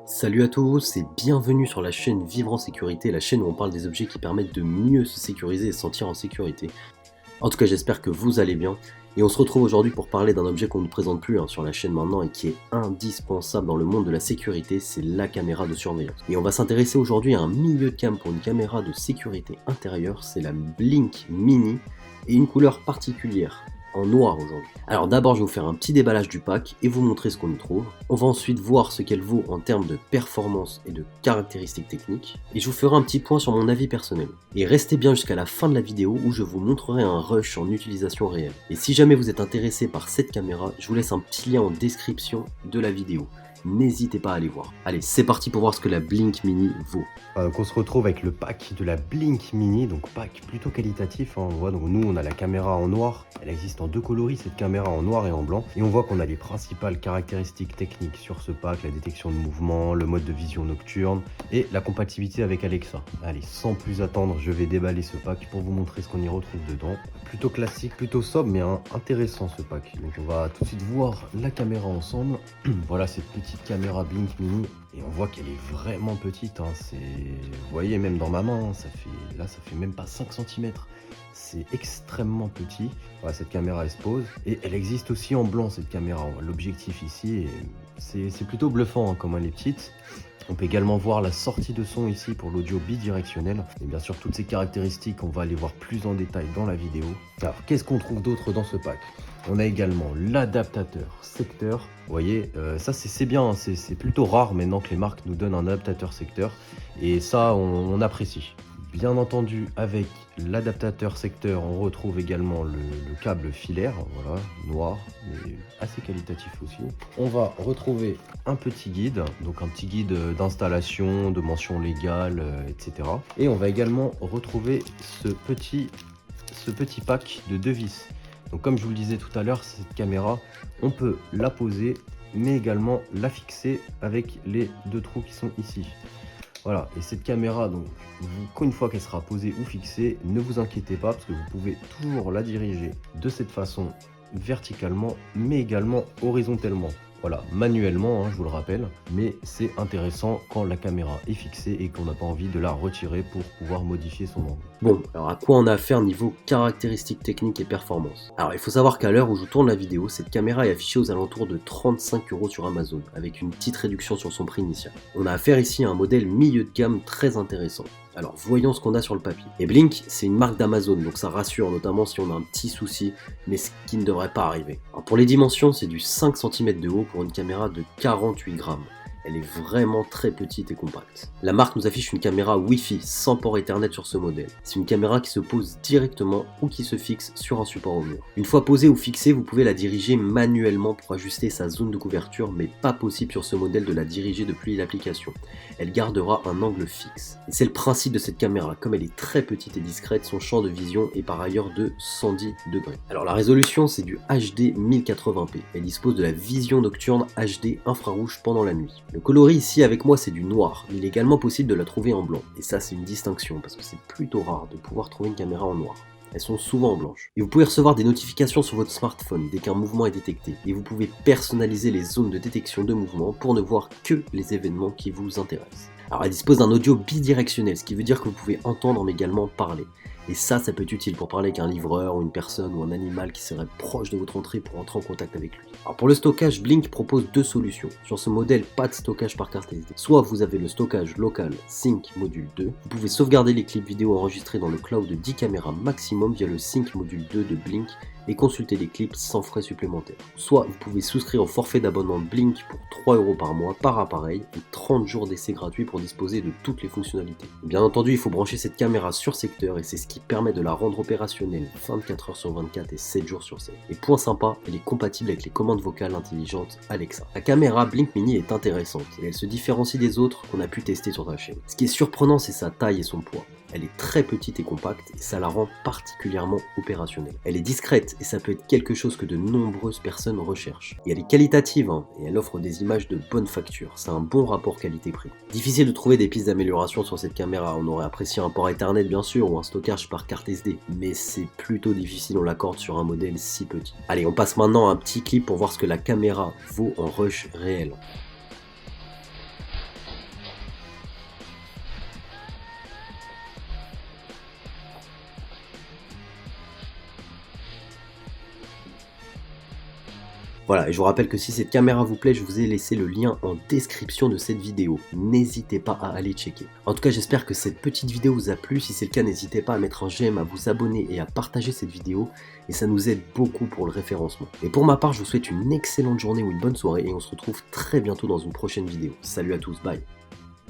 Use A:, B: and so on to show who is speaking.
A: Salut à tous et bienvenue sur la chaîne Vivre en sécurité, la chaîne où on parle des objets qui permettent de mieux se sécuriser et se sentir en sécurité. En tout cas, j'espère que vous allez bien et on se retrouve aujourd'hui pour parler d'un objet qu'on ne présente plus sur la chaîne maintenant et qui est indispensable dans le monde de la sécurité, c'est la caméra de surveillance. Et on va s'intéresser aujourd'hui à un milieu de gamme pour une caméra de sécurité intérieure, c'est la Blink Mini et une couleur particulière, en noir aujourd'hui. Alors d'abord je vais vous faire un petit déballage du pack et vous montrer ce qu'on y trouve. On va ensuite voir ce qu'elle vaut en termes de performance et de caractéristiques techniques. Et je vous ferai un petit point sur mon avis personnel. Et restez bien jusqu'à la fin de la vidéo où je vous montrerai un rush en utilisation réelle. Et si jamais vous êtes intéressé par cette caméra, je vous laisse un petit lien en description de la vidéo. N'hésitez pas à aller voir. Allez, c'est parti pour voir ce que la Blink Mini vaut.
B: Donc on se retrouve avec le pack de la Blink Mini, donc pack plutôt qualitatif, On voit, donc nous on a la caméra en noir, elle existe en deux coloris cette caméra, en noir et en blanc, et on voit qu'on a les principales caractéristiques techniques sur ce pack, la détection de mouvement, le mode de vision nocturne et la compatibilité avec Alexa. Allez, sans plus attendre, je vais déballer ce pack pour vous montrer ce qu'on y retrouve dedans. Plutôt classique, plutôt sobre, mais intéressant ce pack. Donc on va tout de suite voir la caméra ensemble. Voilà cette petite caméra Blink Mini. Et on voit qu'elle est vraiment petite, vous voyez même dans ma main, ça fait même pas 5 cm. C'est extrêmement petit. Voilà, cette caméra elle se pose. Et elle existe aussi en blanc cette caméra. On voit l'objectif ici et c'est plutôt bluffant comment elle est petite. On peut également voir la sortie de son ici pour l'audio bidirectionnel. Et bien sûr toutes ces caractéristiques on va aller voir plus en détail dans la vidéo. Alors qu'est-ce qu'on trouve d'autre dans ce pack? On a également l'adaptateur secteur. Vous voyez, ça c'est bien, c'est plutôt rare maintenant que les marques nous donnent un adaptateur secteur. Et ça, on apprécie. Bien entendu, avec l'adaptateur secteur, on retrouve également le câble filaire, voilà, noir, mais assez qualitatif aussi. On va retrouver un petit guide, donc un petit guide d'installation, de mentions légales, etc. Et on va également retrouver ce petit pack de 2 vis. Donc comme je vous le disais tout à l'heure, cette caméra, on peut la poser, mais également la fixer avec les 2 trous qui sont ici. Voilà, et cette caméra, donc, une fois qu'elle sera posée ou fixée, ne vous inquiétez pas, parce que vous pouvez toujours la diriger de cette façon, verticalement, mais également horizontalement. Voilà, manuellement, je vous le rappelle, mais c'est intéressant quand la caméra est fixée et qu'on n'a pas envie de la retirer pour pouvoir modifier son angle.
A: Bon, alors à quoi on a affaire niveau caractéristiques techniques et performance? Alors il faut savoir qu'à l'heure où je tourne la vidéo, cette caméra est affichée aux alentours de 35 € sur Amazon, avec une petite réduction sur son prix initial. On a affaire ici à un modèle milieu de gamme très intéressant. Alors voyons ce qu'on a sur le papier. Et Blink, c'est une marque d'Amazon, donc ça rassure, notamment si on a un petit souci, mais ce qui ne devrait pas arriver. Alors pour les dimensions, c'est du 5 cm de haut pour une caméra de 48 grammes. Elle est vraiment très petite et compacte. La marque nous affiche une caméra Wi-Fi sans port Ethernet sur ce modèle. C'est une caméra qui se pose directement ou qui se fixe sur un support au mur. Une fois posée ou fixée, vous pouvez la diriger manuellement pour ajuster sa zone de couverture, mais pas possible sur ce modèle de la diriger depuis l'application. Elle gardera un angle fixe. Et c'est le principe de cette caméra. Comme elle est très petite et discrète, son champ de vision est par ailleurs de 110 degrés. Alors la résolution, c'est du HD 1080p. Elle dispose de la vision nocturne HD infrarouge pendant la nuit. Le coloris ici avec moi c'est du noir, mais il est également possible de la trouver en blanc. Et ça c'est une distinction parce que c'est plutôt rare de pouvoir trouver une caméra en noir. Elles sont souvent en blanche. Et vous pouvez recevoir des notifications sur votre smartphone dès qu'un mouvement est détecté. Et vous pouvez personnaliser les zones de détection de mouvement pour ne voir que les événements qui vous intéressent. Alors elle dispose d'un audio bidirectionnel, ce qui veut dire que vous pouvez entendre mais également parler. Et ça peut être utile pour parler avec un livreur ou une personne ou un animal qui serait proche de votre entrée pour entrer en contact avec lui. Alors pour le stockage, Blink propose 2 solutions. Sur ce modèle, pas de stockage par carte SD. Soit vous avez le stockage local Sync Module 2, vous pouvez sauvegarder les clips vidéo enregistrés dans le cloud de 10 caméras maximum via le Sync Module 2 de Blink et consulter les clips sans frais supplémentaires. Soit vous pouvez souscrire au forfait d'abonnement Blink pour 3 € par mois par appareil et 30 jours d'essai gratuit pour disposer de toutes les fonctionnalités. Bien entendu, il faut brancher cette caméra sur secteur et c'est ce qui permet de la rendre opérationnelle 24 h sur 24 et 7 jours sur 7. Et point sympa, elle est compatible avec les commandes vocales intelligentes Alexa. La caméra Blink Mini est intéressante et elle se différencie des autres qu'on a pu tester sur ta chaîne. Ce qui est surprenant, c'est sa taille et son poids. Elle est très petite et compacte et ça la rend particulièrement opérationnelle. Elle est discrète et ça peut être quelque chose que de nombreuses personnes recherchent. Et elle est qualitative et elle offre des images de bonne facture. C'est un bon rapport qualité-prix. Difficile de trouver des pistes d'amélioration sur cette caméra. On aurait apprécié un port Ethernet bien sûr ou un stockage par carte SD. Mais c'est plutôt difficile, on l'accorde sur un modèle si petit. Allez, on passe maintenant à un petit clip pour voir ce que la caméra vaut en rush réel. Voilà, et je vous rappelle que si cette caméra vous plaît, je vous ai laissé le lien en description de cette vidéo. N'hésitez pas à aller checker. En tout cas, j'espère que cette petite vidéo vous a plu. Si c'est le cas, n'hésitez pas à mettre un j'aime, à vous abonner et à partager cette vidéo. Et ça nous aide beaucoup pour le référencement. Et pour ma part, je vous souhaite une excellente journée ou une bonne soirée et on se retrouve très bientôt dans une prochaine vidéo. Salut à tous, bye.